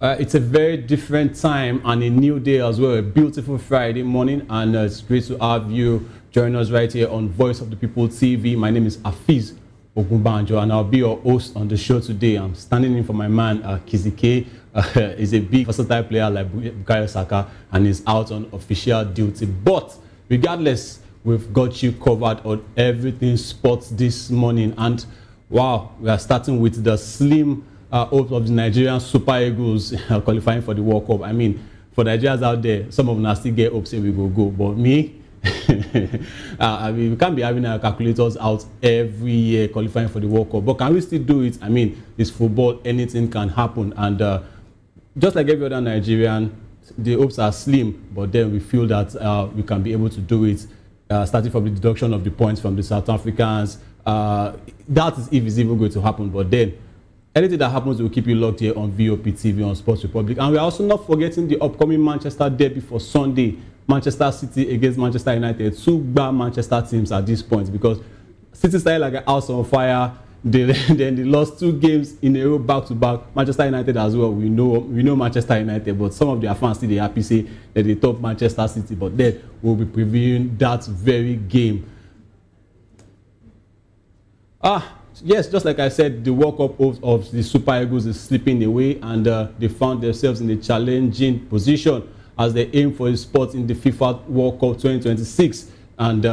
It's a very different time and a new day as well. A beautiful Friday morning, and it's great to have you join us right here on Voice of the People TV. My name is Afiz Ogunbanjo, and I'll be your host on the show today. I'm standing in for my man, Kizike. He's a big versatile player like Bukayo Saka, and he's out on official duty. But regardless, we've got you covered on everything sports this morning. And wow, we are starting with the slim hopes of the Nigerian Super Eagles qualifying for the World Cup. I mean, for Nigerians out there, some of them still get hopes say we go, but me, I mean, we can't be having our calculators out every year qualifying for the World Cup. But can we still do it? I mean, it's football, anything can happen. And just like every other Nigerian, the hopes are slim, but then we feel that we can be able to do it, starting from the deduction of the points from the South Africans. That is if it's even going to happen, but then anything that happens will keep you locked here on VOP TV on Sports Republic. And we're also not forgetting the upcoming Manchester derby for Sunday. Manchester City against Manchester United. Two bad Manchester teams at this point, because City started like a house on fire. Then they lost 2 games in a row back to back. Manchester United as well. We know Manchester United, but some of their fans still they happy say that they top Manchester City. But then we'll be previewing that very game. Yes, just like I said, the World Cup of the Super Eagles is slipping away, and they found themselves in a challenging position as they aim for a spot in the FIFA World Cup 2026, and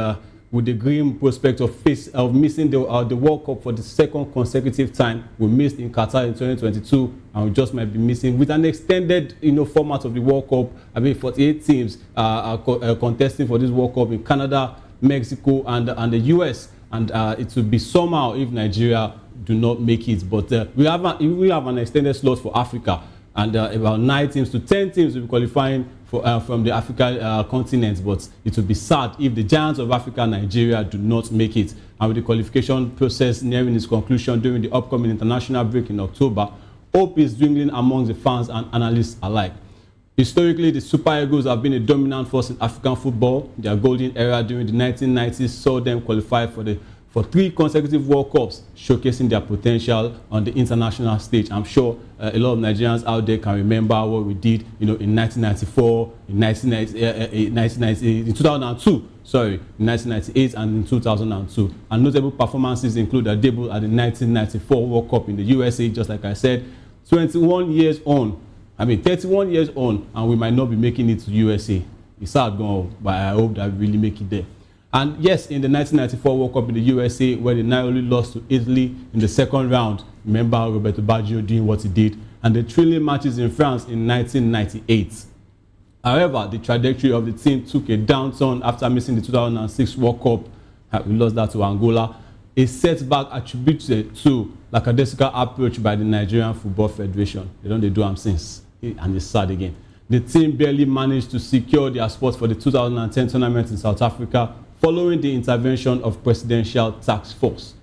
with the grim prospect of missing the World Cup for the second consecutive time. We missed in Qatar in 2022, and we just might be missing with an extended format of the World Cup. I mean, 48 teams are contesting for this World Cup in Canada, Mexico, and the US. And it would be somehow if Nigeria do not make it. But we have an extended slot for Africa, and about 9 teams to 10 teams will be qualifying from the African continent. But it would be sad if the giants of Africa, Nigeria, do not make it. And with the qualification process nearing its conclusion during the upcoming international break in October, hope is dwindling among the fans and analysts alike. Historically, the Super Eagles have been a dominant force in African football. Their golden era during the 1990s saw them qualify for 3 consecutive World Cups, showcasing their potential on the international stage. I'm sure a lot of Nigerians out there can remember what we did, in 1994, in 2002, sorry, in 1998 and in 2002. And notable performances include a debut at the 1994 World Cup in the USA, just like I said, 21 years on. I mean, 31 years on, and we might not be making it to USA. It's sad going, but I hope that we really make it there. And yes, in the 1994 World Cup in the USA, where they narrowly lost to Italy in the second round, remember Roberto Baggio doing what he did, and the thrilling matches in France in 1998. However, the trajectory of the team took a downturn after missing the 2006 World Cup. We lost that to Angola. A setback attributed to lackadaisical approach by the Nigerian Football Federation. They do them since. And it's sad again. The team barely managed to secure their spot for the 2010 tournament in South Africa following the intervention of Presidential Task Force.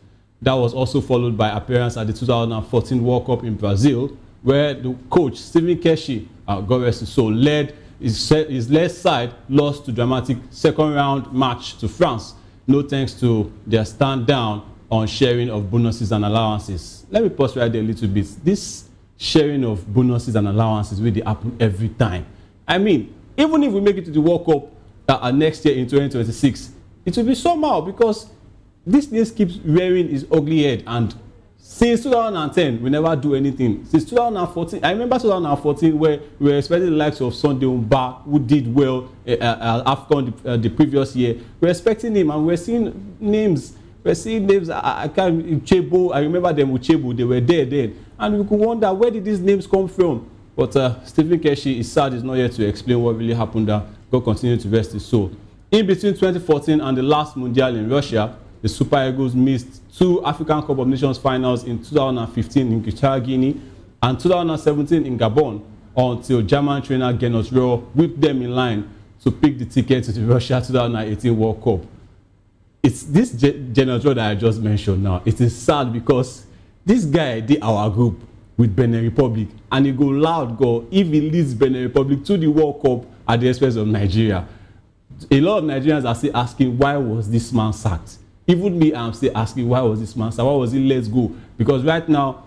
That was also followed by appearance at the 2014 World Cup in Brazil, where the coach, Stephen Keshi, God rest his soul, led his left side lost to dramatic second round match to France, no thanks to their stand down on sharing of bonuses and allowances. Let me pause right there a little bit. This sharing of bonuses and allowances will happen every time. I mean, even if we make it to the World Cup next year in 2026, it will be somehow, because this news keeps rearing its ugly head. And since 2010, we never do anything. Since 2014, I remember 2014 where we were expecting the likes of Sunday Umba, who did well AFCON the previous year. We're expecting him, and we're seeing names. I can't, Uchebo, I remember them Uchebo, they were there then. And we could wonder, where did these names come from? But Stephen Keshi is sad, is not here to explain what really happened there. God continue to rest his soul. In between 2014 and the last Mundial in Russia, the Super Eagles missed 2 African Cup of Nations finals in 2015 in Equatorial Guinea and 2017 in Gabon, until German trainer Gernot Rohr whipped them in line to pick the ticket to the Russia 2018 World Cup. It's this Gernot Rohr that I just mentioned now. It is sad because this guy did our group with Benin Republic, and he go loud if he leads Benin Republic to the World Cup at the expense of Nigeria. A lot of Nigerians are still asking, why was this man sacked? Even me, I'm still asking, why was this man sacked? Why was he let go? Because right now,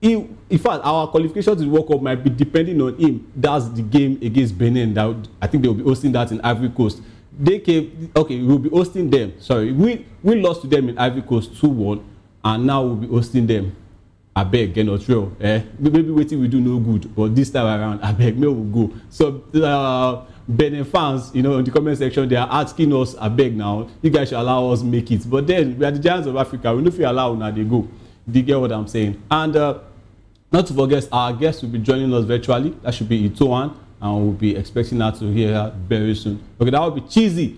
in fact, our qualification to the World Cup might be depending on him. That's the game against Benin. That I think they will be hosting that in Ivory Coast. They came, okay, we'll be hosting them. Sorry, we lost to them in Ivory Coast 2-1, and now we'll be hosting them. Abeg, get not real. Maybe waiting we do no good, but this time around, abeg, may we go. So Benin fans, in the comment section, they are asking us, abeg now, you guys should allow us make it. But then we are the giants of Africa. We know if we allow now they go. Do you get what I'm saying? And not to forget, our guest will be joining us virtually. That should be Itoan, and we'll be expecting her to hear her very soon. Okay, that will be Cheesy,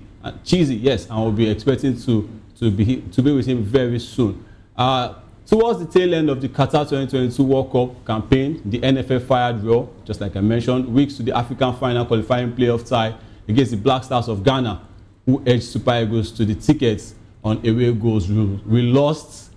yes, and we'll be expecting to be with him very soon. Towards the tail end of the Qatar 2022 World Cup campaign, the NFF fired Raw, just like I mentioned, weeks to the African final qualifying playoff tie against the Black Stars of Ghana, who edged Super Eagles to the tickets on away goals rule. We lost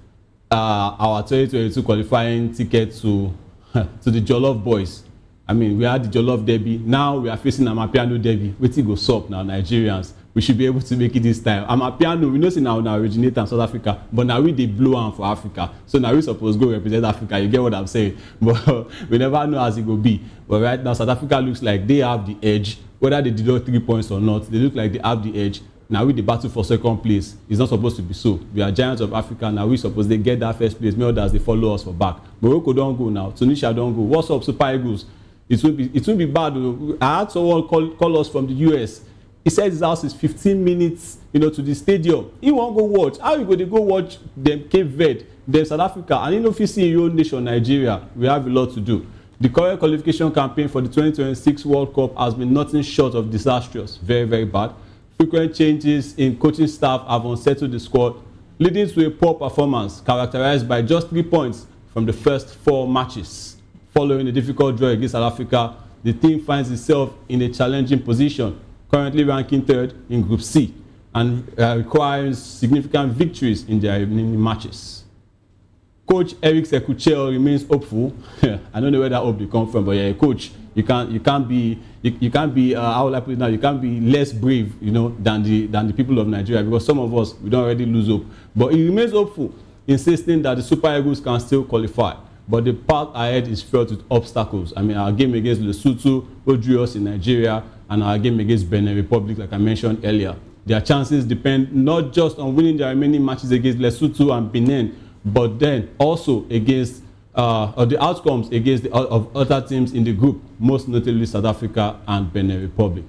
our 2022 qualifying ticket to the Jollof Boys. I mean, we had the Jollof Derby. Now we are facing Amapiano Derby. Wetin go sup now, Nigerians? We should be able to make it this time. Amapiano, we know say now originate in South Africa, but now we dey blow am for Africa. So now we suppose go represent Africa. You get what I'm saying? But we never know as it go be. But right now, South Africa looks like they have the edge. Whether they deduct 3 points or not, they look like they have the edge. Now we the battle for second place. It's not supposed to be so. We are giants of Africa. Now we suppose they get that first place. Many others they follow us for back. Morocco don't go now. Tunisia don't go. What's up, Super Eagles? It will be bad. I had someone call us from the US. He said his house is 15 minutes, to the stadium. He won't go watch. How you go watch them Cape Verde, them South Africa, and if you see your own nation, Nigeria, we have a lot to do. The current qualification campaign for the 2026 World Cup has been nothing short of disastrous. Very, very bad. Frequent changes in coaching staff have unsettled the squad, leading to a poor performance characterized by just 3 points from the first 4 matches. Following a difficult draw against South Africa, the team finds itself in a challenging position, currently ranking 3rd in Group C, and requires significant victories in their remaining matches. Coach Eric Sekuchel remains hopeful. I don't know where that hope they come from, but yeah, coach, you can't be how will I put it now? You can't be less brave, than the people of Nigeria, because some of us we don't already lose hope. But he remains hopeful, insisting that the Super Eagles can still qualify. But the path ahead is filled with obstacles. I mean, our game against Lesotho, who drew us in Nigeria, and our game against Benin Republic, like I mentioned earlier. Their chances depend not just on winning their remaining matches against Lesotho and Benin, but then also against the outcomes against of other teams in the group, most notably South Africa and Benin Republic.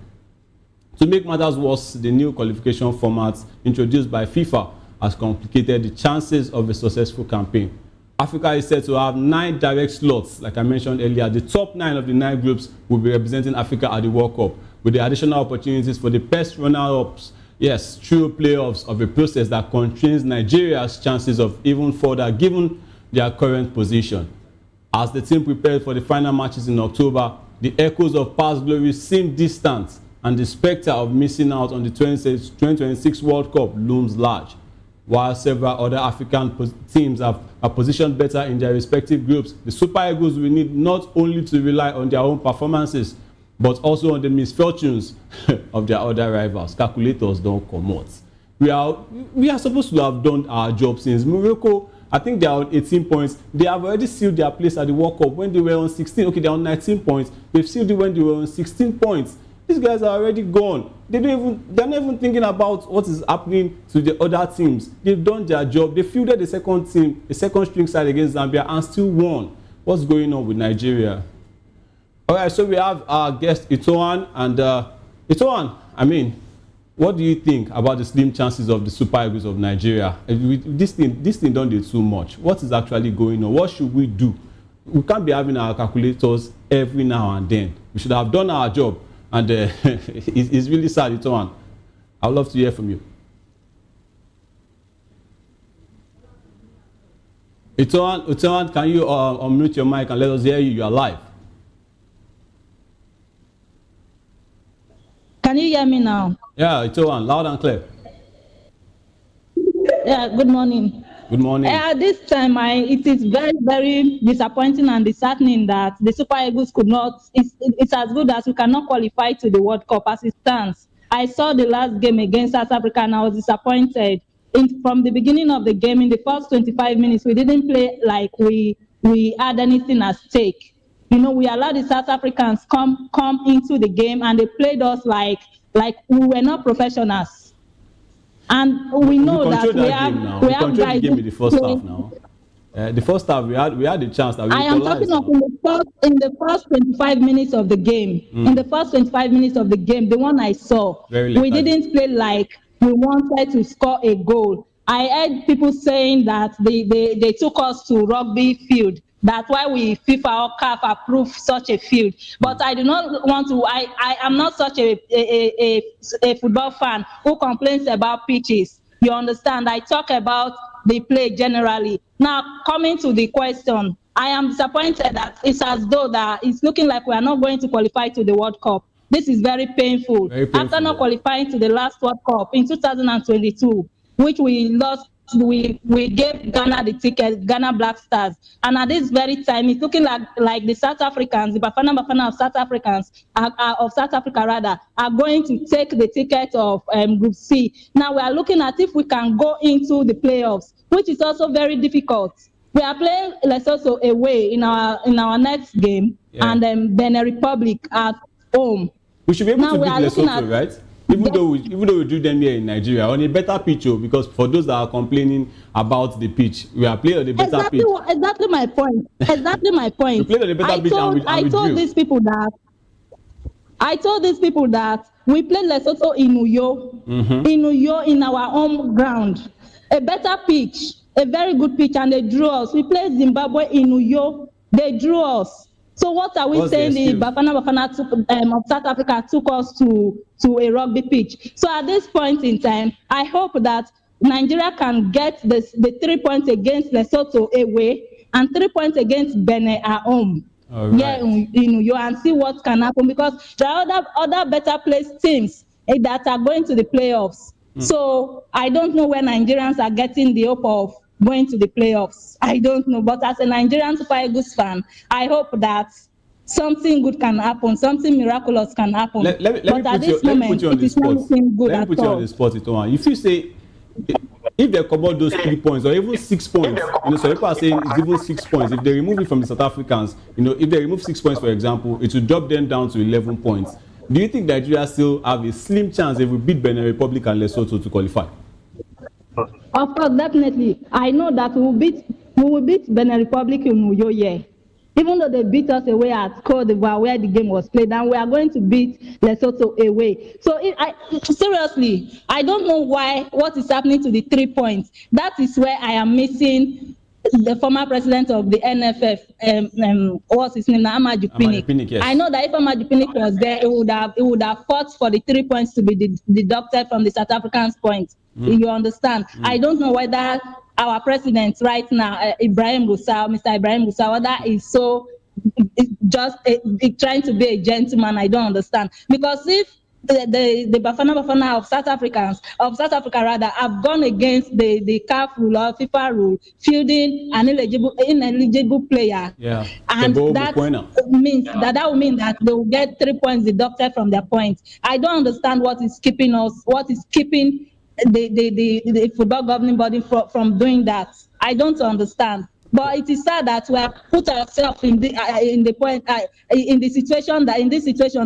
To make matters worse, the new qualification format introduced by FIFA has complicated the chances of a successful campaign. Africa is set to have 9 direct slots. Like I mentioned earlier, the top 9 of the 9 groups will be representing Africa at the World Cup, with the additional opportunities for the best runner-ups, yes, through playoffs of a process that constrains Nigeria's chances of even further given their current position. As the team prepared for the final matches in October, the echoes of past glory seem distant, and the spectre of missing out on the 2026 World Cup looms large. While several other African teams are positioned better in their respective groups, the Super Eagles will need not only to rely on their own performances, but also on the misfortunes of their other rivals. Calculators don't come out. We are supposed to have done our job since Morocco. I think they are on 18 points. They have already sealed their place at the World Cup when they were on 16. Okay, they are on 19 points. They've sealed it when they were on 16 points. These guys are already gone. They're not even thinking about what is happening to the other teams. They've done their job. They fielded the second string side against Zambia and still won. What's going on with Nigeria? All right, so we have our guest Itoan, and Itoan, I mean, what do you think about the slim chances of the Super Eagles of Nigeria? This thing don't do too much. What is actually going on? What should we do? We can't be having our calculators every now and then. We should have done our job. And it's really sad, Itoan. I would love to hear from you. Itoan, can you unmute your mic and let us hear you? You are live. Can you hear me now? Yeah, Itoan, loud and clear. Yeah, good morning. Good morning. This time, it is very, very disappointing and disheartening that the Super Eagles could not, it's as good as we cannot qualify to the World Cup as it stands. I saw the last game against South Africa and I was disappointed. From the beginning of the game, in the first 25 minutes, we didn't play like we we had anything at stake. We allowed the South Africans come into the game, and they played us like we were not professionals. And we know that controlled we that game have now. we We have controlled the guys game who in the first play. half now. The first half, we had the chance that we I am talking equalized of now. in the first 25 minutes of the game. In the first 25 minutes of the game, the one I saw, Very we lethargic. didn't play like we wanted to score a goal. I heard people saying that they took us to rugby field. That's why we FIFA or CAF approved such a field. But I do not want to. I am not such a football fan who complains about pitches. You understand? I talk about the play generally. Now, coming to the question, I am disappointed that it's as though that it's looking like we are not going to qualify to the World Cup. This is very painful. Very painful, After not yeah. qualifying to the last World Cup in 2022, which we lost, we gave Ghana the ticket, Ghana Black Stars, and at this very time, it's looking like the South Africans, the Bafana of South Africans, of South Africa rather, are going to take the ticket of Group C. Now we are looking at if we can go into the playoffs, which is also very difficult. We are playing Lesotho away in our next game, Yeah. and Benin Republic at home. We should be able Now to we beat are looking Lesotho, right? Even though we do them here in Nigeria on a better pitch, because for those that are complaining about the pitch, we are playing on a better pitch. Exactly my point. Exactly my point. We played on a better pitch and we I told drew. these people that we played Lesotho in Uyo, in our home ground, a better pitch, a very good pitch, and they drew us. We played Zimbabwe in Uyo, they drew us. So what are we What's the saying? The excuse? Bafana of South Africa took us to a rugby pitch. So at this point in time, I hope that Nigeria can get the 3 points against Lesotho away and 3 points against Benin at home. All right. Yeah, in Uyo, and see what can happen, because there are other better placed teams that are going to the playoffs. So I don't know where Nigerians are getting the hope of going to the playoffs. I don't know, but as a Nigerian Super Eagles fan, I hope that something good can happen, something miraculous can happen. Let me put you on it the is not spot. looking good Let me at put you all. on the spot, Itoan. If you say, if they come out those 3 points or even 6 points, some people are saying it's even 6 points. If they remove it from the South Africans, if they remove 6 points, for example, it will drop them down to 11 points. Do you think Nigeria still have a slim chance if we beat Benin Republic and Lesotho to qualify? Of course, definitely. I know that we will beat Benin Republic in Uyo, yeah. Even though they beat us away at Cote d'Ivoire where the game was played, and we are going to beat Lesotho away. So seriously, I don't know what is happening to the 3 points. That is where I am missing the former president of the NFF, what's his name, Amaju Pinnick. Yes. I know that if Amaju Pinnick was there, it would have fought for the 3 points to be deducted from the South Africans' points. You understand? I don't know whether our president right now, Mr. Ibrahim Gusau, whether is so just trying to be a gentleman. I don't understand, because if the Bafana of South Africa rather have gone against the CAF rule or FIFA rule, fielding an ineligible player, Yeah. and that will mean that they will get 3 points deducted from their points. I don't understand what is keeping the football governing body from doing that. I don't understand. But it is sad that we have put ourselves in this situation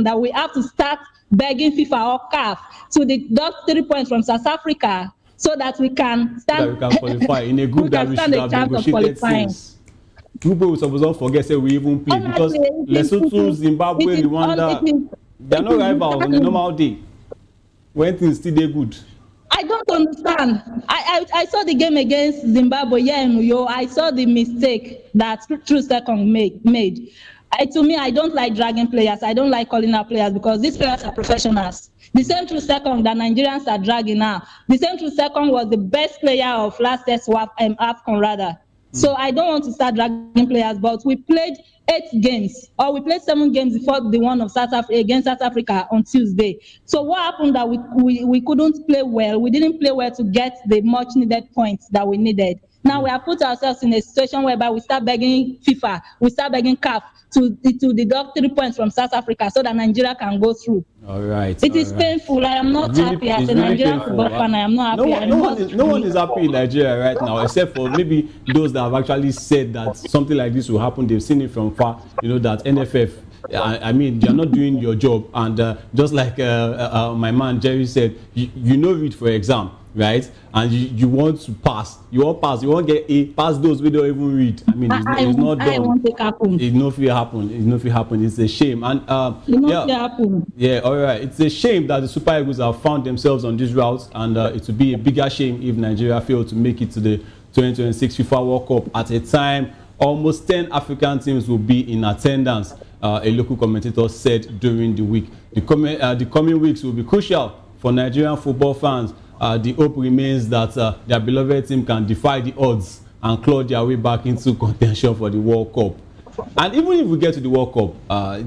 that we have to start begging FIFA or CAF to deduct 3 points from South Africa so that we can stand. That we can qualify in a group that we should have negotiated since. People will suppose not forget say we even play, because Lesotho, Zimbabwe, Rwanda, they are not rivals on a normal day when things still dey good. I don't understand. I saw the game against Zimbabwe here in Uyo. I saw the mistake that True Second made. To me, I don't like dragging players. I don't like calling out players, because these players are professionals. The same True Second that Nigerians are dragging now. The same True Second was the best player of last year's AFCON rather. So I don't want to start dragging players, but we played 8 games, or we played 7 games before the one of against South Africa on Tuesday. So what happened that we couldn't play well? We didn't play well to get the much needed points that we needed. Now we have put ourselves in a situation whereby we start begging FIFA, we start begging CAF to deduct 3 points from South Africa so that Nigeria can go through. All right. It is painful. I am not happy as It's a really Nigerian painful. football fan. I am not No happy. one, no one is happy in Nigeria right now, except for maybe those that have actually said that something like this will happen. They've seen it from far. You know that NFF. I mean, you're not doing your job, and just like my man Jerry said, you know it for exam, right? And you want to pass, you won't get A, pass those we don't even read. I mean, it's not done. I won't take happen. It's not happen. It's a shame, and yeah, all right. It's a shame that the Super Eagles have found themselves on this route, and it would be a bigger shame if Nigeria failed to make it to the 2026 FIFA World Cup at a time almost 10 African teams will be in attendance. A local commentator said during the week. The coming weeks will be crucial for Nigerian football fans. The hope remains that their beloved team can defy the odds and claw their way back into contention for the World Cup. And even if we get to the World Cup,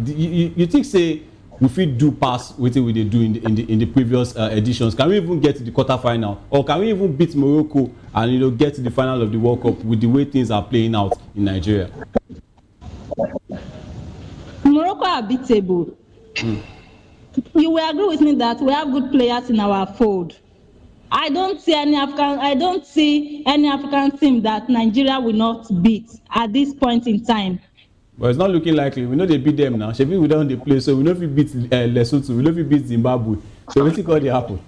you think say we fit do pass wetin we dey do in the previous editions? Can we even get to the quarter-final, or can we even beat Morocco and get to the final of the World Cup with the way things are playing out in Nigeria? Morocco are beatable. You will agree with me that we have good players in our fold. I don't see any African team that Nigeria will not beat at this point in time. But it's not looking likely. We know they beat them now. Shebi we don't dey play, so we know if we beat Lesotho, we know if we beat Zimbabwe. So wetin go dey happen?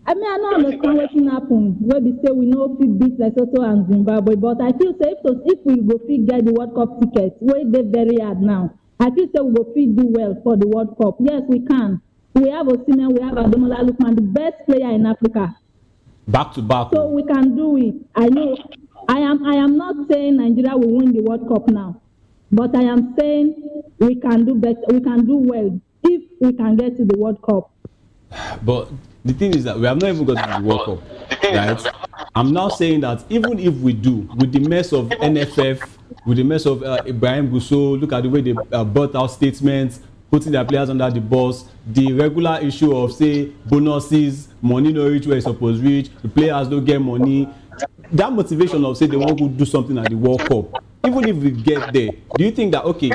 I mean, I don't understand wetin happen wey be say we no fit beat Lesotho and Zimbabwe, but I feel say if we go fit get the World Cup ticket, wey dey very hard now, I feel say we go fit do well for the World Cup. Yes, we can. We have Osimhen, we have Ademola Lookman, the best player in Africa. Back to back. So we can do it. I know. I am not saying Nigeria will win the World Cup now, but I am saying we can do better. We can do well if we can get to the World Cup. But the thing is that we have not even got to the World Cup, right? I'm now saying that even if we do, with the mess of NFF, with the mess of Ibrahim Gusso, look at the way they brought out statements, putting their players under the bus, the regular issue of say bonuses, money no reach where it's supposed to reach, the players don't get money. That motivation of say they want to do something at the World Cup, even if we get there, do you think that okay,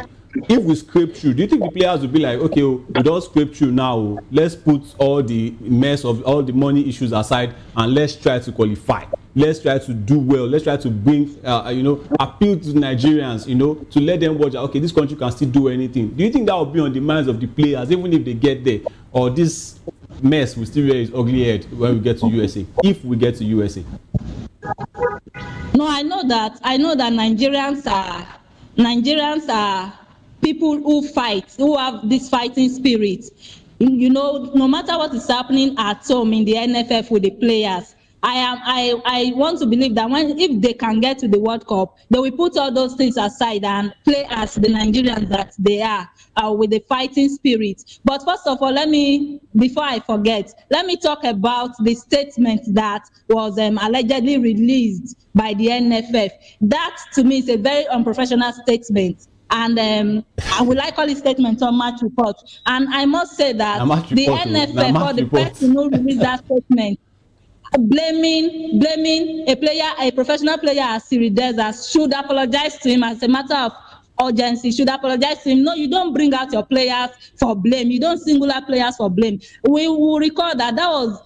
if we scrape through, do you think the players will be like, okay, we don't scrape through now, let's put all the mess of all the money issues aside and let's try to qualify, let's try to do well, let's try to bring appeal to Nigerians, to let them watch that okay, this country can still do anything? Do you think that will be on the minds of the players even if they get there, or this mess will still rear its ugly head when we get to USA, if we get to USA? No, I know that Nigerians are people who fight, who have this fighting spirit. No matter what is happening at home in the NFF with the players, I want to believe that if they can get to the World Cup, they will put all those things aside and play as the Nigerians that they are, with the fighting spirit. But first of all, before I forget, let me talk about the statement that was allegedly released by the NFF. That to me is a very unprofessional statement. And I would like call it statement on match report. And I must say that the NFF or the person who released that statement, blaming a professional player as Siri Desas, should apologize to him as a matter of urgency, should apologize to him. No, you don't bring out your players for blame. You don't single out players for blame. We will recall that was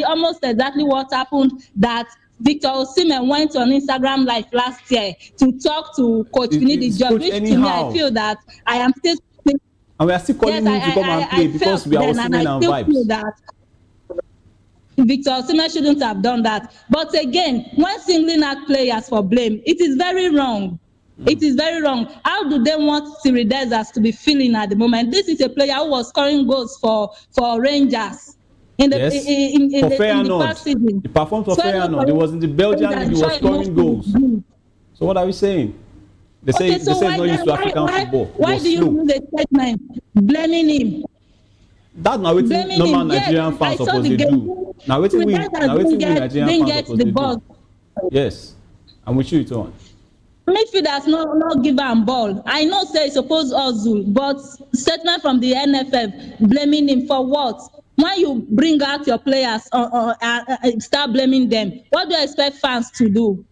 almost exactly what happened, that Victor Osimhen went on Instagram Live last year to talk to Coach Finidi Job, which anyhow. To me, I feel that I am still... And we are still calling him to come and play because we are Osimhen and vibes. Feel that Victor Osimhen shouldn't have done that. But again, when singling out players for blame, it is very wrong. It is very wrong. How do they want Siri Desas to be feeling at the moment? This is a player who was scoring goals for Rangers. In the past season. He performed for Feyenoord. He was in the Belgian league. He was scoring goals. So what are we saying? They say it's not used to African football. Why do you use a statement blaming him? That's not what normal Nigerian fans supposed to do. Now what we Nigerian fans supposed to do. Yes, I'm with you, Tom. Midfielders not give am ball. I know say suppose hustle, but statement from the NFF blaming him for what? When you bring out your players start blaming them, what do you expect fans to do?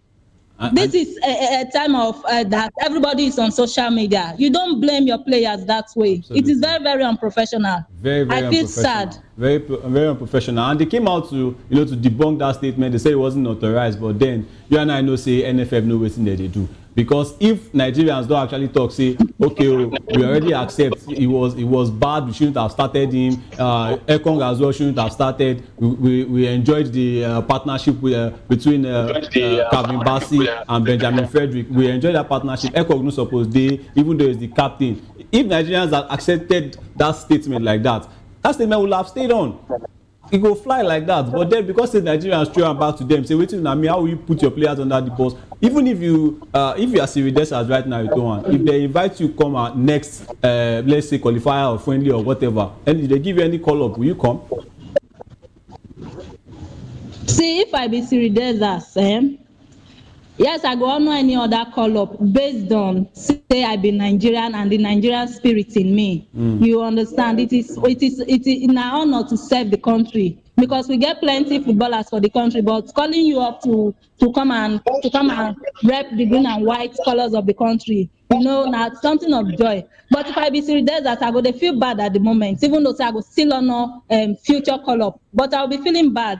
This is a time of that everybody is on social media. You don't blame your players that way. It is Absolutely. very, very unprofessional. Very, very I feel sad. unprofessional. Very unprofessional. And they came out to, to debunk that statement. They said it wasn't authorized, but then you and I know say NFF know wetin they do. Because if Nigerians don't actually talk, say, okay, we already accept it was bad, we shouldn't have started him. Ekong as well shouldn't have started. We enjoyed the partnership between Calvin Bassey and Benjamin Frederick. We enjoyed that partnership. Ekong no suppose dey, even though he's the captain. If Nigerians had accepted that statement like that statement will have stayed on. It go fly like that, but then because the Nigerians throw am back to them, say wetin na me, how will you put your players under the bus? Even if you are Siridesas right now, you don't if they invite you come out next let's say qualifier or friendly or whatever, and if they give you any call up, will you come? See, if I be Siridesas, yes, I go honor any other call up based on say I be Nigerian and the Nigerian spirit in me. You understand? It is an honor to serve the country because we get plenty footballers for the country, but calling you up to come and rep the green and white colors of the country, now something of joy. But if I be Siridesas, I go dey feel bad at the moment, even though say I go still honor future call up, but I'll be feeling bad.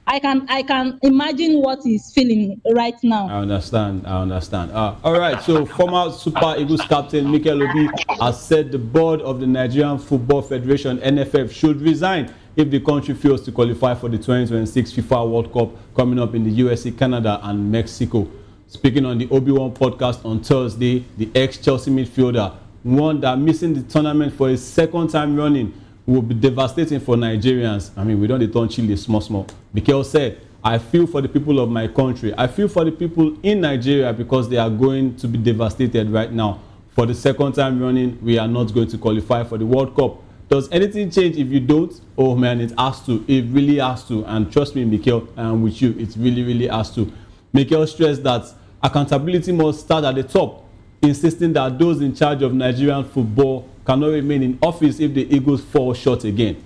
I can imagine what he's feeling right now. I understand. All right. So former Super Eagles captain Mikel Obi has said the board of the Nigerian Football Federation (NFF) should resign if the country fails to qualify for the 2026 FIFA World Cup coming up in the USA, Canada, and Mexico. Speaking on the Obi-Wan podcast on Thursday, the ex-Chelsea midfielder warned that missing the tournament for a second time running will be devastating for Nigerians. I mean, we don't turn Chile small. Mikel said, I feel for the people of my country. I feel for the people in Nigeria because they are going to be devastated right now. For the second time running, we are not going to qualify for the World Cup. Does anything change if you don't? Oh man, it has to. It really has to. And trust me, Mikel, I am with you. It really has to. Mikel stressed that accountability must start at the top, insisting that those in charge of Nigerian football cannot remain in office if the Eagles fall short again.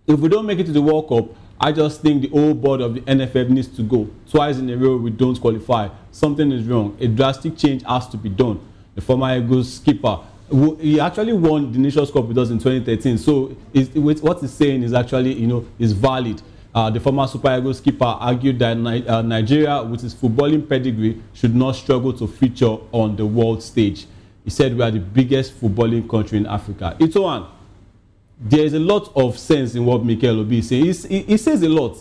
If we don't make it to the World Cup, I just think the whole board of the NFF needs to go. Twice in a row we don't qualify. Something is wrong. A drastic change has to be done. The former Eagles skipper, he actually won the Nations Cup with us in 2013. So what he's saying is actually, is valid. The former Super Eagles skipper argued that Nigeria, with its footballing pedigree, should not struggle to feature on the world stage. He said we are the biggest footballing country in Africa. Itoan, there is a lot of sense in what Mikel Obi is saying. He says a lot,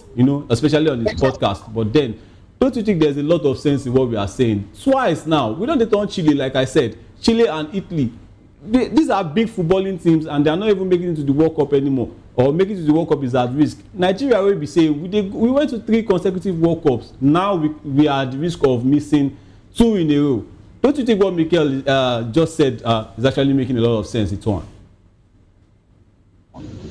especially on his podcast. But then, don't you think there's a lot of sense in what we are saying? Twice now, we don't turn Chile, like I said. Chile and Italy. These are big footballing teams, and they are not even making it to the World Cup anymore. Or making it to the World Cup is at risk. Nigeria will be saying we went to 3 consecutive World Cups. Now we are at the risk of missing 2 in a row. Don't you think what Mikel just said is actually making a lot of sense? It's one.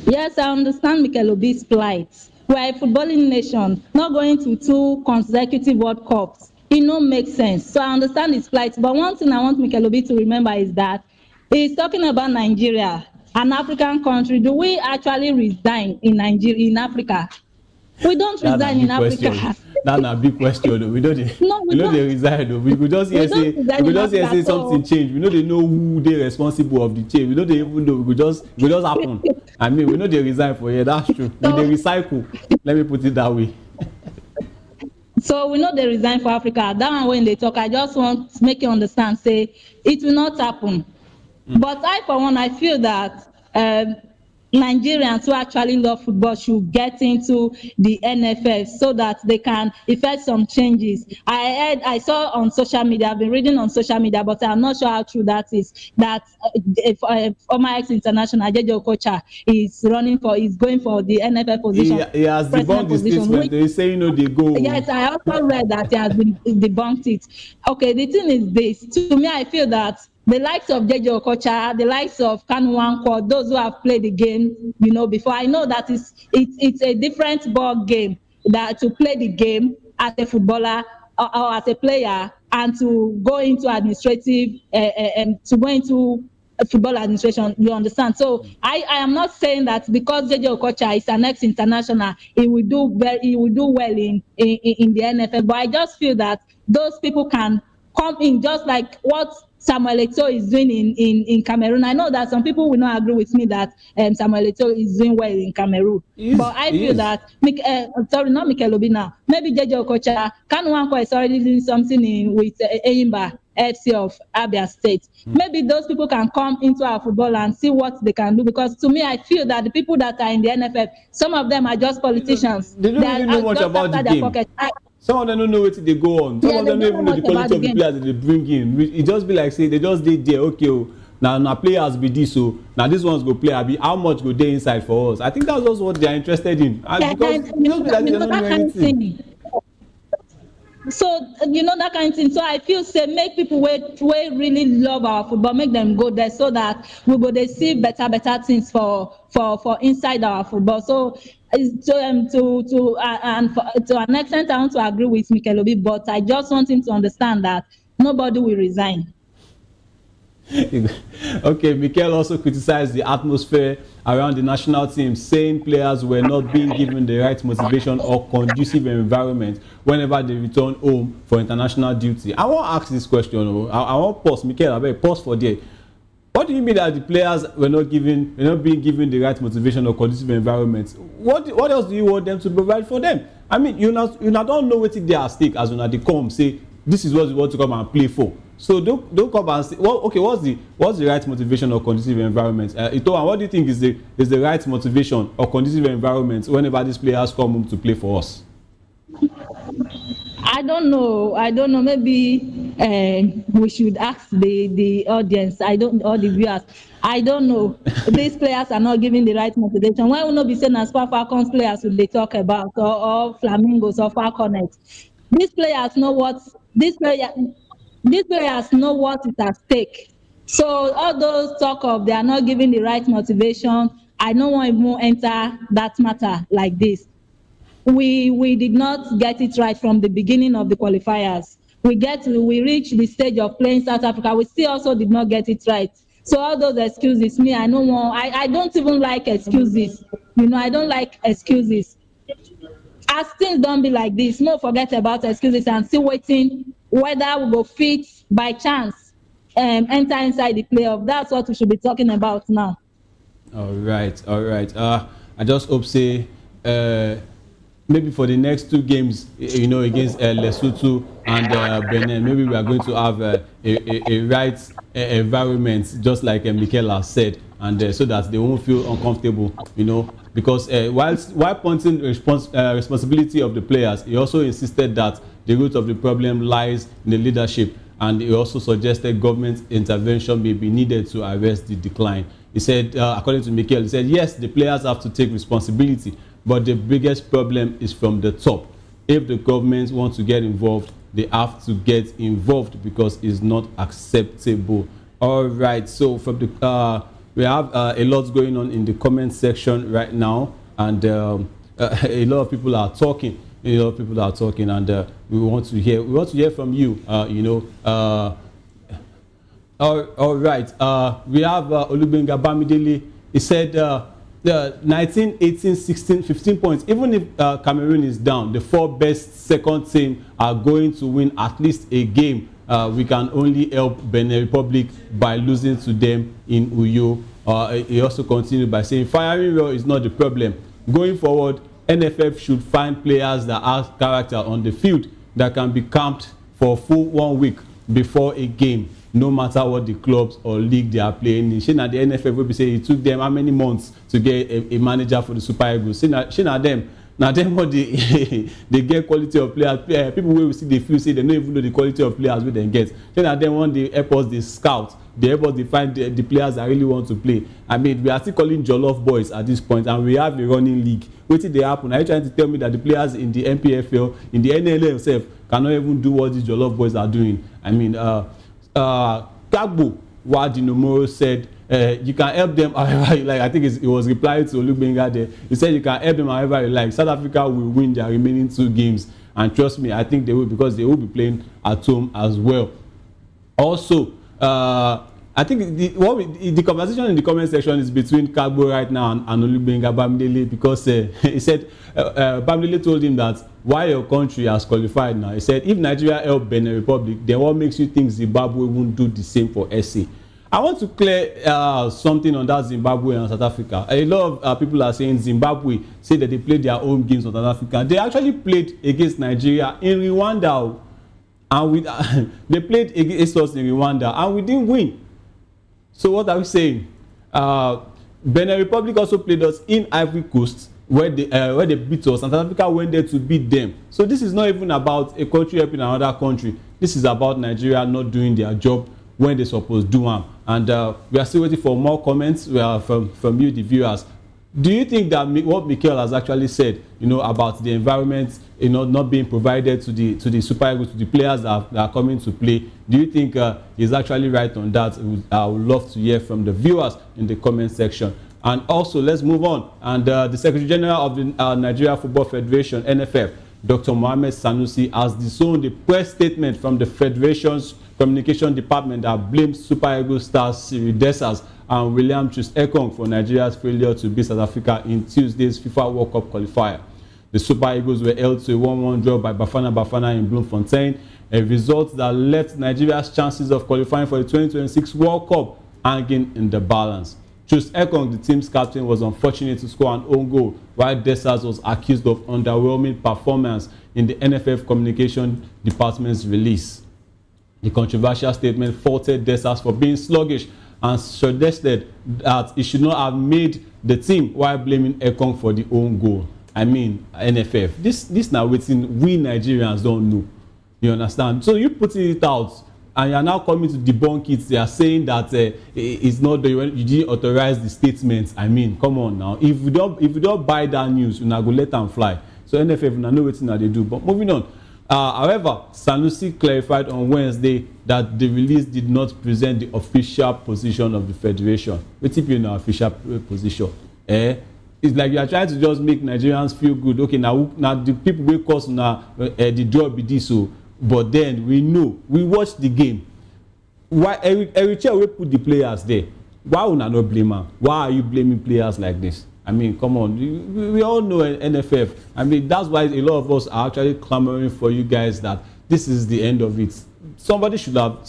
Yes, I understand Mikel Obi's plight. We are a footballing nation, not going to 2 consecutive World Cups. It no make sense. So I understand his plight. But one thing I want Mikel Obi to remember is that he's talking about Nigeria, an African country. Do we actually resign in Nigeria, in Africa? We don't resign in Africa. That's a big question. We don't. No, we don't. They resign. Though. We could just hear say something change. We know they know who they responsible of the change. We know they even know. We just happen. I mean, we know they resign for here. That's true. So, they recycle. Let me put it that way. So we know they resign for Africa. That one when they talk, I just want to make you understand. Say it will not happen. But I, for one, I feel that Nigerians who actually love football should get into the NFF so that they can effect some changes. I saw on social media, I've been reading on social media, but I'm not sure how true that is, that former ex-international Jeje Okocha is going for the NFF position. He has debunked the statement. They say, they go. Yes, I also read that he has been debunked it. Okay, the thing is this. To me, I feel that the likes of Jeje Okocha, the likes of Kanu Nwankwo, those who have played the game, before. I know that it's a different ball game that to play the game as a footballer or as a player and to go into administrative to go into football administration. You understand? So I am not saying that because Jeje Okocha is an ex-international, he will do well in the NFF. But I just feel that those people can come in, just like what Samuel Eto'o is doing in Cameroon. I know that some people will not agree with me that Samuel Eto'o is doing well in Cameroon, but I feel that not Mikel Obi now, maybe JJ Okocha, Kanu Nwankwo is already doing something with Eyimba FC of Abia State. Maybe those people can come into our football and see what they can do, because to me, I feel that the people that are in the NFF, some of them are just politicians. They don't really know much about the game. Some of them don't know where they go on. Some of them don't even know the quality of the players that they bring in. It just be like, say, they just did there, okay, now players be this, so now this one's go play, how much go they inside for us? I think that's just what they are interested in. And because just be like they don't know anything. So that kind of thing. So I feel say make people wait really love our football, make them go there, so that we go they see better things for inside our football. So to an extent, I want to agree with Mikel Obi, but I just want him to understand that nobody will resign. Okay, Mikel also criticized the atmosphere around the national team, saying players were not being given the right motivation or conducive environment whenever they return home for international duty. I want to ask this question. I want to pause. Mikel, I beg, pause for there. What do you mean that the players were not being given the right motivation or conducive environment? What else do you want them to provide for them? I mean, you don't know what they are at stake as when they come say this is what you want to come and play for. So don't come and say, well, okay, what's the right motivation or conducive environment? Itoa, what do you think is the right motivation or conducive environment whenever these players come home to play for us? I don't know. Maybe we should ask the audience. Or the viewers. I don't know. These players are not giving the right motivation. Why will not be saying as far Falcons players will they talk about, or Flamingos or Falconets? These players know what is at stake. So all those talk of they are not giving the right motivation, I don't want to even enter that matter like this. We did not get it right from the beginning of the qualifiers. We reached the stage of playing South Africa. We still also did not get it right. So all those excuses, I don't even like excuses. I don't like excuses. As things don't be like this, no forget about excuses and still waiting whether we go fit by chance enter inside the playoff. That's what we should be talking about now. All right. I just hope say maybe for the next two games, against Lesotho and Benin, maybe we are going to have a right environment, just like Mikel has said, and so that they won't feel uncomfortable, because while pointing responsibility of the players, he also insisted that the root of the problem lies in the leadership, and he also suggested government intervention may be needed to arrest the decline. He said, according to Mikel, he said, yes, the players have to take responsibility, but the biggest problem is from the top. If the government wants to get involved, they have to get involved because it's not acceptable. All right, so from the we have a lot going on in the comment section right now, and a lot of people are talking. And we want to hear from you. All right. We have Olubenga Bamidele. He said 19, 18, 16, 15 points. Even if Cameroon is down, the four best second team are going to win at least a game. We can only help Benin Republic by losing to them in Uyo. He also continued by saying firing well is not the problem. Going forward, NFF should find players that have character on the field that can be camped for a full 1 week before a game, no matter what the clubs or league they are playing in. Shey na the NFF will be say it took them how many months to get a manager for the Super Eagles. Shey na them. Now them what they get quality of players. People wey we see they feel say they don't even know the quality of players wey dem get. Shey na them one dey help us dey scout. They help us dey find the players that really want to play. I mean, we are still calling Jollof boys at this point, and we have a running league. Wetin dey happen? Are you trying to tell me that the players in the NPFL, in the NLL themselves, cannot even do what these Jollof boys are doing? I mean, Kagbo Wadinomoro said you can help them however you like. I think it was replying to Olubenga there. He said you can help them however you like. South Africa will win their remaining 2 games, and trust me, I think they will, because they will be playing at home as well. Also, I think the conversation in the comment section is between Kagbo right now and Olubenga Bamidele, because he said Bamidele told him that while your country has qualified now, he said if Nigeria help Benin Republic, then what makes you think Zimbabwe won't do the same for SA? I want to clear something on that Zimbabwe and South Africa. A lot of people are saying Zimbabwe say that they played their own games on South Africa. They actually played against Nigeria in Rwanda, and they played against us in Rwanda, and we didn't win. So what are we saying? Benin Republic also played us in Ivory Coast, where they beat us, and South Africa went there to beat them. So this is not even about a country helping another country. This is about Nigeria not doing their job when they're supposed to do them. And we are still waiting for more comments from you, the viewers. Do you think that what Mikel has actually said, about the environment, not being provided to the Super Eagles, to the players that are coming to play, do you think he's actually right on that? I would love to hear from the viewers in the comment section. And also, let's move on. And the Secretary General of the Nigeria Football Federation, NFF, Dr. Mohammed Sanusi, has disowned the press statement from the Federation's Communication Department that blames Super Eagles stars Siri Desas and William Troost-Ekong for Nigeria's failure to beat South Africa in Tuesday's FIFA World Cup qualifier. The Super Eagles were held to a 1-1 draw by Bafana in Bloemfontein, a result that left Nigeria's chances of qualifying for the 2026 World Cup hanging in the balance. Troost-Ekong, the team's captain, was unfortunate to score an own goal, while Desas was accused of underwhelming performance in the NFF Communication Department's release. The controversial statement faulted Desas for being sluggish and suggested that he should not have made the team, while blaming Ekong for the own goal. I mean, NFF. This now waiting we Nigerians don't know. You understand? So you putting it out and you are now coming to debunk it. They are saying that it's not the, you didn't authorize the statements. I mean, come on now. If you don't buy that news, you now go let them fly. So NFF now know what they do. But moving on. However, Sanusi clarified on Wednesday that the release did not present the official position of the federation. What's in our official position? It's like you are trying to just make Nigerians feel good. Okay, now the people will cause now the draw be this so, but then we know we watch the game. Why every chair will put the players there? Why would I not blame them? Why are you blaming players like this? I mean, come on. We all know NFF. I mean, that's why a lot of us are actually clamoring for you guys that this is the end of it. Somebody should have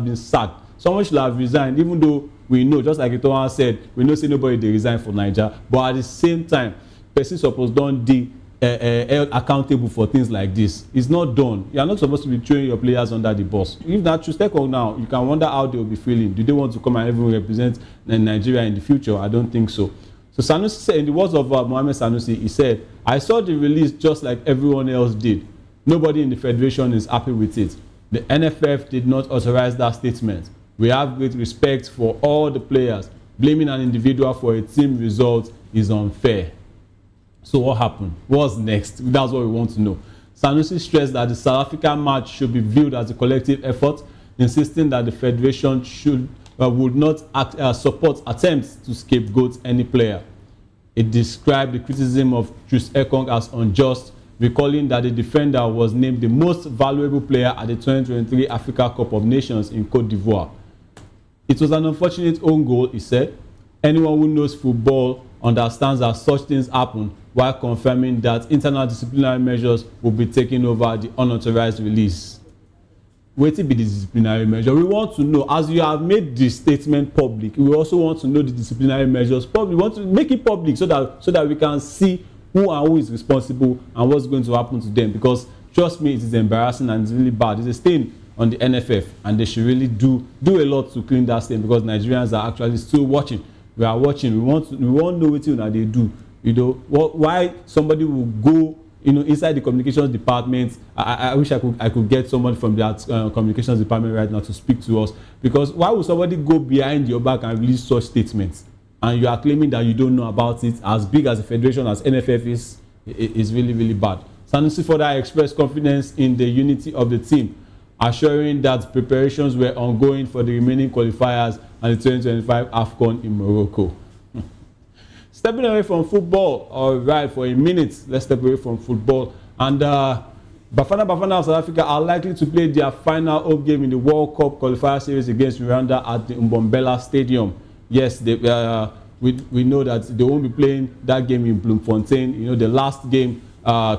been sacked. Someone should have resigned, even though we know, just like Itohan said, we know say nobody they resign for Nigeria. But at the same time, person supposed don't be held accountable for things like this. It's not done. You are not supposed to be throwing your players under the bus. If that Troost-Ekong now, you can wonder how they will be feeling. Do they want to come and even represent Nigeria in the future? I don't think so. So Sanusi said, in the words of Mohammed Sanusi, he said, I saw the release just like everyone else did. Nobody in the federation is happy with it. The NFF did not authorize that statement. We have great respect for all the players. Blaming an individual for a team result is unfair. So what happened? What's next? That's what we want to know. Sanusi stressed that the South Africa match should be viewed as a collective effort, insisting that the federation would not support attempts to scapegoat any player. It described the criticism of Troost-Ekong as unjust, recalling that the defender was named the most valuable player at the 2023 Africa Cup of Nations in Cote d'Ivoire. It was an unfortunate own goal, he said. Anyone who knows football understands that such things happen, while confirming that internal disciplinary measures will be taken over the unauthorized release. Wetin be the disciplinary measure? We want to know, as you have made the statement public, we also want to know the disciplinary measures public. We want to make it public so that we can see who is responsible and what's going to happen to them. Because trust me, it is embarrassing and it's really bad. It's a stain on the NFF, and they should really do a lot to clean that stain, because Nigerians are actually still watching. We are watching. We want to know what they do. Why somebody will go inside the communications department. I wish I could get someone from that communications department right now to speak to us, because why would somebody go behind your back and release such statements, and you are claiming that you don't know about it? As big as a federation as NFF is really, really bad. Sanusi further expressed confidence in the unity of the team, assuring that preparations were ongoing for the remaining qualifiers and the 2025 AFCON in Morocco. Stepping away from football, all right, for a minute, let's step away from football. And Bafana of South Africa are likely to play their final home game in the World Cup qualifier series against Rwanda at the Mbombela Stadium. Yes, we know that they won't be playing that game in Bloemfontein. You know, the last game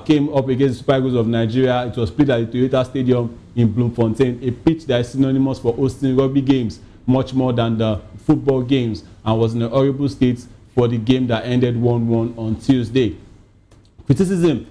came up against the Super Eagles of Nigeria. It was played at the Toyota Stadium in Bloemfontein, a pitch that is synonymous for hosting rugby games much more than the football games, and was in a horrible state for the game that ended 1-1 on Tuesday. Criticism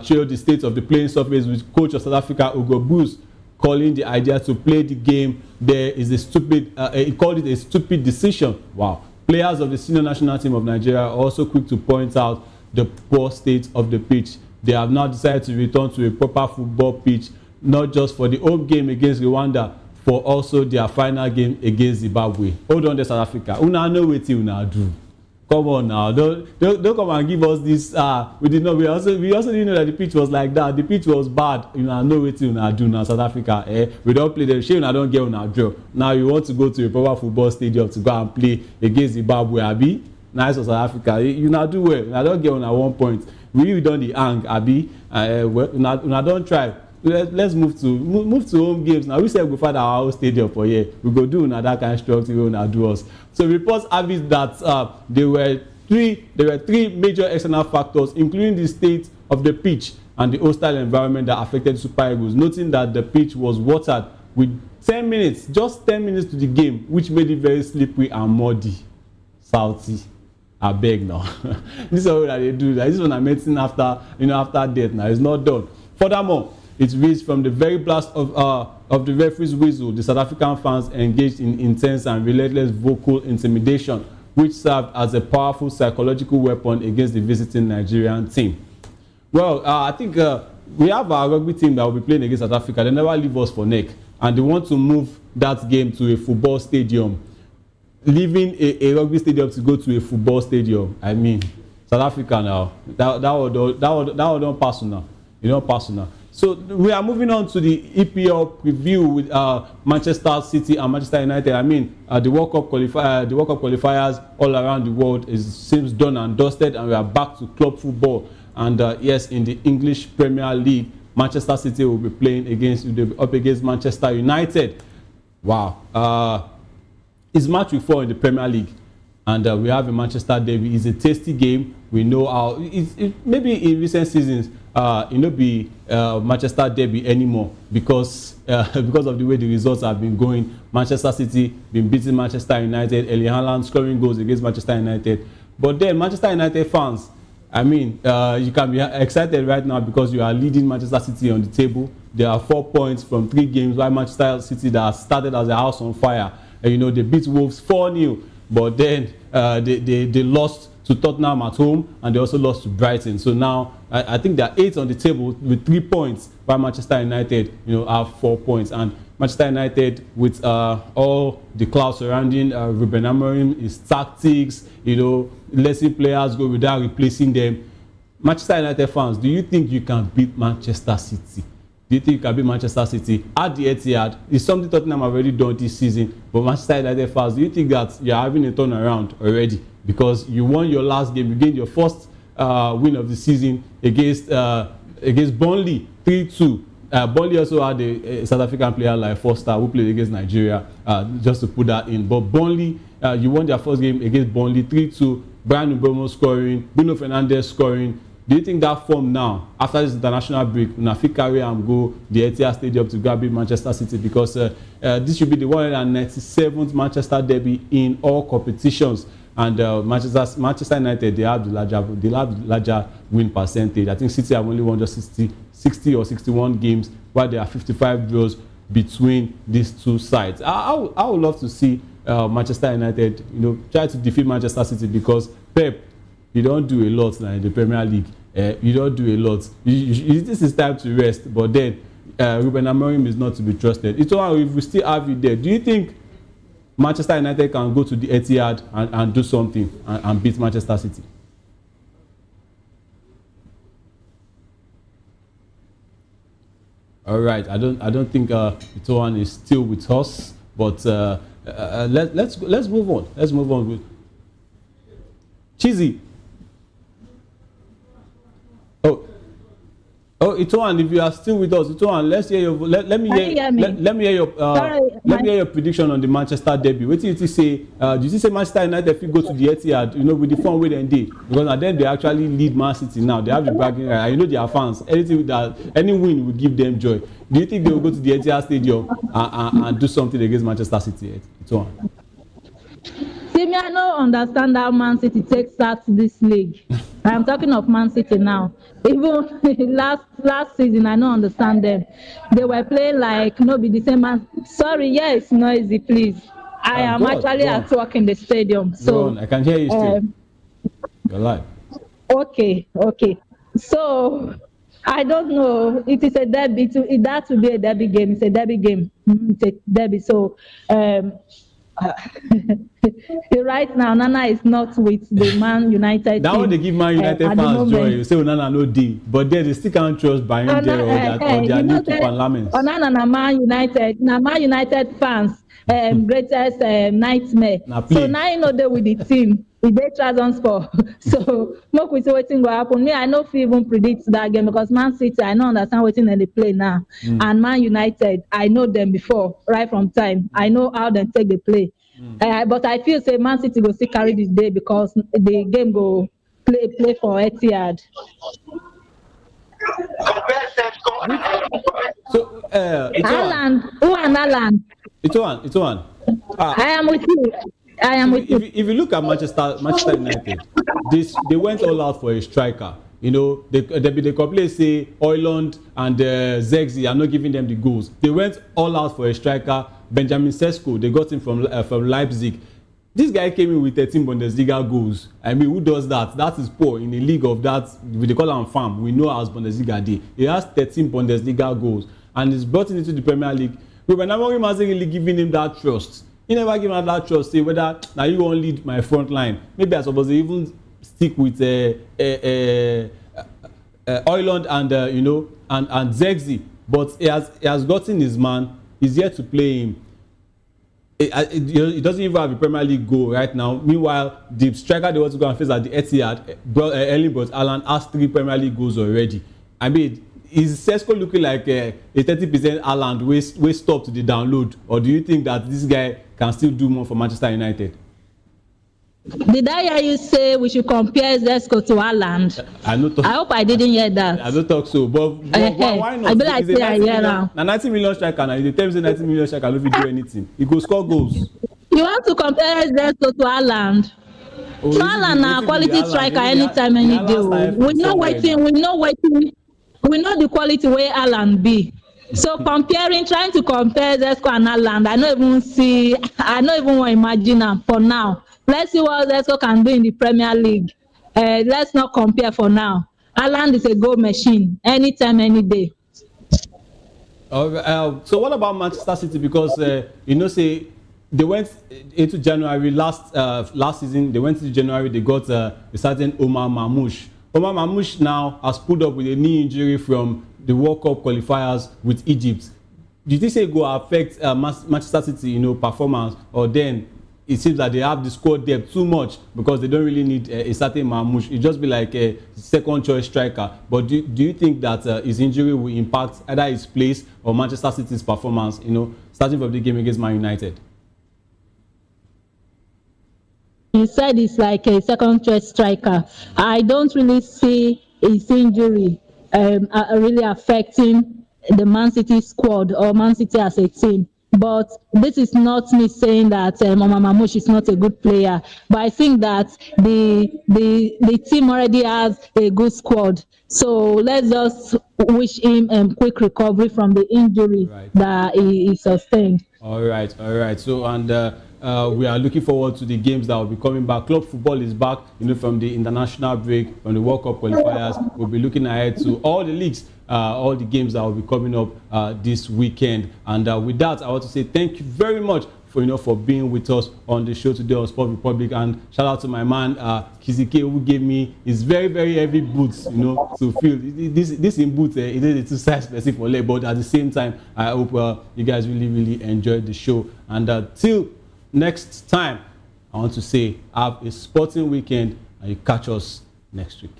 trailed the state of the playing surface, with coach of South Africa Ugo Buss calling the idea to play the game there is a stupid, he called it a stupid decision. Wow. Players of the senior national team of Nigeria are also quick to point out the poor state of the pitch. They have now decided to return to a proper football pitch, not just for the home game against Rwanda, for also their final game against Zimbabwe. Hold on there, South Africa. Una know wetin una do. Come on now, don't come and give us this. We did not. We also didn't know that the pitch was like that. The pitch was bad. Una know wetin una do now, South Africa. We don't play them. Shey una don't get una draw. Now you want to go to a proper football stadium to go and play against Zimbabwe, abi? Nice for South Africa. You not do well. Una don't get una 1 point. We don the hang, abi? Una don't try. Let's move to home games now. We say we find our own stadium for here. We go do another kind of structure wey una do us. So reports have it that there were three major external factors, including the state of the pitch and the hostile environment, that affected Super Eagles, noting that the pitch was watered with 10 minutes, just 10 minutes to the game, which made it very slippery and muddy. Salty. Abeg now. This is what they do. This is when I'm meeting after death now. It's not done. Furthermore, it reads from the very blast of the referee's whistle, the South African fans engaged in intense and relentless vocal intimidation, which served as a powerful psychological weapon against the visiting Nigerian team. Well, I think we have our rugby team that will be playing against South Africa. They never leave us for neck, and they want to move that game to a football stadium. Leaving a rugby stadium to go to a football stadium, I mean, South Africa now, that would don't pass now. You don't pass now. So we are moving on to the EPL preview with Manchester City and Manchester United. I mean, the World Cup qualifiers all around the world seems done and dusted, and we are back to club football. And yes, in the English Premier League, Manchester City will be playing up against Manchester United. Wow. It's match week 4 in the Premier League, and we have a Manchester derby. It's a tasty game. We know how maybe in recent seasons it not be Manchester derby anymore because of the way the results have been going. Manchester City been beating Manchester United, Erling Haaland scoring goals against Manchester United. But then Manchester United fans, I mean, you can be excited right now because you are leading Manchester City on the table. There are 4 points from 3 games, while Manchester City that started as a house on fire. You know, they beat Wolves 4-0, but then they lost to Tottenham at home, and they also lost to Brighton. So now I think they're 8 on the table with 3 points, while Manchester United, have 4 points. And Manchester United, with all the clouds surrounding Ruben Amorim, his tactics, letting players go without replacing them. Manchester United fans, do you think you can beat Manchester City? Do you think you can beat Manchester City at the Etihad? It's something Tottenham have already done this season. But Manchester United fans, do you think that you're having a turnaround already? Because you won your last game, you gained your first win of the season against Burnley 3-2. Burnley also had a South African player like Foster who played against Nigeria, just to put that in. But Burnley, you won their first game against Burnley 3-2. Brian Mbeumo scoring, Bruno Fernandes scoring. Do you think that form now, after this international break, una fit carry am go the Etihad Stadium to go beat Manchester City? Because this should be the 197th Manchester derby in all competitions. And Manchester United, they have the larger win percentage. I think City have only won just 60 or 61 games, while there are 55 draws between these two sides. I would love to see Manchester United, try to defeat Manchester City, because Pep, you don't do a lot now in the Premier League. You don't do a lot. This is time to rest. But then Ruben Amorim is not to be trusted. It's all if we still have you there. Do you think Manchester United can go to the Etihad and do something and beat Manchester City? All right. I don't think Itoan is still with us, but let's move on. Let's move on with Cheesy. Oh, Oh, Itoan, if you are still with us, Itoan, let's hear your let me Can you hear me? let me hear your Sorry, let me hear your prediction on the Manchester derby. What did you say? Did you say Manchester United fit go to the Etihad, with the form wey dem dey? Because na dem dey actually lead Man City now. They have the bragging right. You know their fans. Any win will give them joy. Do you think they will go to the Etihad Stadium and do something against Manchester City? Itoan. See, me, I don't understand how Man City takes out this league. I'm talking of Man City now. Even last season, I don't understand them. They were playing like no be the same man. Sorry, yeah, it's noisy, please. I am actually at work in the stadium. So I can hear you still. You're live. Okay. So I don't know. It is a derby. That will be a derby game. It's a derby game. It's a derby. So right now, Nana is not with the Man United that team. One they give Man United fans joy. You say Nana no dey, but they still can't trust by him there or their new parliament. Nana na Man United fans greatest nightmare. So now you know they with the team. They Trabzonspor. So make we see wetin go happen. Me, I no fit even predict that game because Man City, I no understand wetin dem dey play now. And Man United, I know them before, right from time. I know how dem take dey play. But I feel say Man City go still carry this day because the game go play for Etihad. So Alan, who and Alan? Itoan. I am with you. If you look at Manchester United, they went all out for a striker. They complain say Højlund and Zexi are not giving them the goals. They went all out for a striker. Benjamin Sesko, they got him from Leipzig. This guy came in with 13 Bundesliga goals. I mean, who does that? That is poor in a league of that. They call him farm. We know as Bundesliga day. He has 13 Bundesliga goals and is brought into the Premier League. Ruben Amorim hasn't really given him that trust. He never given him that trust. Say whether now you won't lead my front line. Maybe I suppose they even stick with Højlund and and Zexi. But he has gotten his man. He's here to play him. He doesn't even have a Premier League goal right now. Meanwhile, the striker they want to go and face at the Etihad, Erling Braut Haaland has 3 Premier League goals already. I mean, is Sesko looking like a 30% Haaland wey stop to the download, or do you think that this guy can still do more for Manchester United? Did I hear you say we should compare Sesko to Haaland? I hope I didn't hear that. I don't talk so, but why not? I be like say I hear now. Na 90 million striker now. If the say 90 million striker no fit do anything, he go score goals. You want to compare Sesko to Haaland? So Haaland na quality striker anytime, any day. We know the quality wey Haaland be. So trying to compare Sesko and Haaland, I no even want to imagine am for now. Let's see what Sesko can do in the Premier League. Let's not compare for now. Haaland is a goal machine, anytime, any day. So what about Manchester City? Because say they went into January last season. They went into January. They got a certain Omar Mamouche. Omar Mamouche now has pulled up with a knee injury from the World Cup qualifiers with Egypt. Do you think it will affect Manchester City, performance, or then it seems that they have the squad depth too much because they don't really need a certain Mamouche? It just be like a second choice striker. But do you think that his injury will impact either his place or Manchester City's performance? Starting from the game against Man United. You said it's like a second choice striker. I don't really see his injury really affecting the Man City squad or Man City as a team. But this is not me saying that Omar Mamouche is not a good player. But I think that the team already has a good squad. So let's just wish him quick recovery from the injury that he sustained. All right. So we are looking forward to the games that will be coming back. Club football is back, from the international break, from the World Cup qualifiers. We'll be looking ahead to all the leagues, all the games that will be coming up this weekend. And with that, I want to say thank you very much for being with us on the show today on Sport Republic. And shout out to my man Kizike, who gave me his very, very heavy boots, to feel this in boots. It is too size specific for leg, but at the same time, I hope you guys really, really enjoyed the show. And till next time, I want to say have a sporting weekend, and you catch us next week.